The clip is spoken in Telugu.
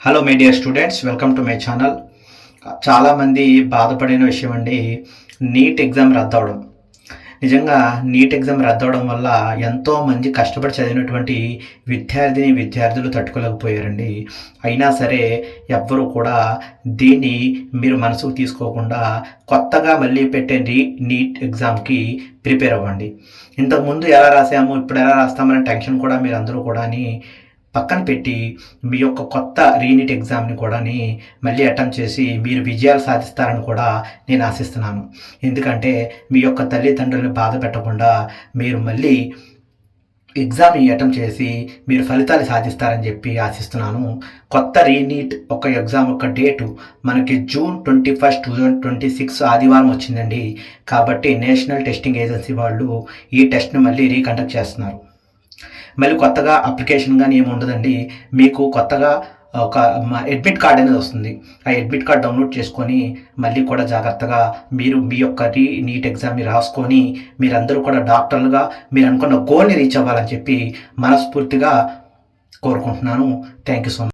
Hello my dear students, welcome to my channel. చాలామంది బాధపడిన విషయం అండి, నీట్ ఎగ్జామ్ రద్దవడం. నిజంగా నీట్ ఎగ్జామ్ రద్దవడం వల్ల ఎంతోమంది కష్టపడి చదివినటువంటి విద్యార్థులు తట్టుకోలేకపోయారండి. అయినా సరే ఎవ్వరూ కూడా దీన్ని మీరు మనసుకు తీసుకోకుండా కొత్తగా మళ్ళీ పెట్టే నీట్ ఎగ్జామ్కి ప్రిపేర్ అవ్వండి. ఇంతకుముందు ఎలా రాసాము, ఇప్పుడు ఎలా రాస్తామనే టెన్షన్ కూడా మీరు అందరూ కూడా పక్కన పెట్టి మీ యొక్క కొత్త రీనీట్ ఎగ్జామ్ని కూడా మళ్ళీ అటెంప్ట్ చేసి మీరు విజయాలు సాధిస్తారని కూడా నేను ఆశిస్తున్నాను. ఎందుకంటే మీ యొక్క తల్లిదండ్రులను బాధ పెట్టకుండా మీరు మళ్ళీ ఎగ్జామ్ని అటెంప్ట్ చేసి మీరు ఫలితాలు సాధిస్తారని చెప్పి ఆశిస్తున్నాను. కొత్త రీనీట్ ఒక ఎగ్జామ్ యొక్క డేటు మనకి June 21, 2026 ఆదివారం వచ్చిందండి. కాబట్టి నేషనల్ టెస్టింగ్ ఏజెన్సీ వాళ్ళు ఈ టెస్ట్ని మళ్ళీ రీకండక్ట్ చేస్తున్నారు. మళ్ళీ కొత్తగా అప్లికేషన్ కానీ ఏమి ఉండదండి. మీకు కొత్తగా ఒక అడ్మిట్ కార్డ్ అనేది వస్తుంది. ఆ అడ్మిట్ కార్డ్ డౌన్లోడ్ చేసుకొని మళ్ళీ కూడా జాగ్రత్తగా మీరు మీ యొక్క నీట్ ఎగ్జామ్ని రాసుకొని మీరందరూ కూడా డాక్టర్లుగా మీరు అనుకున్న గోల్ని రీచ్ అవ్వాలని చెప్పి మనస్ఫూర్తిగా కోరుకుంటున్నాను. Thank you so much.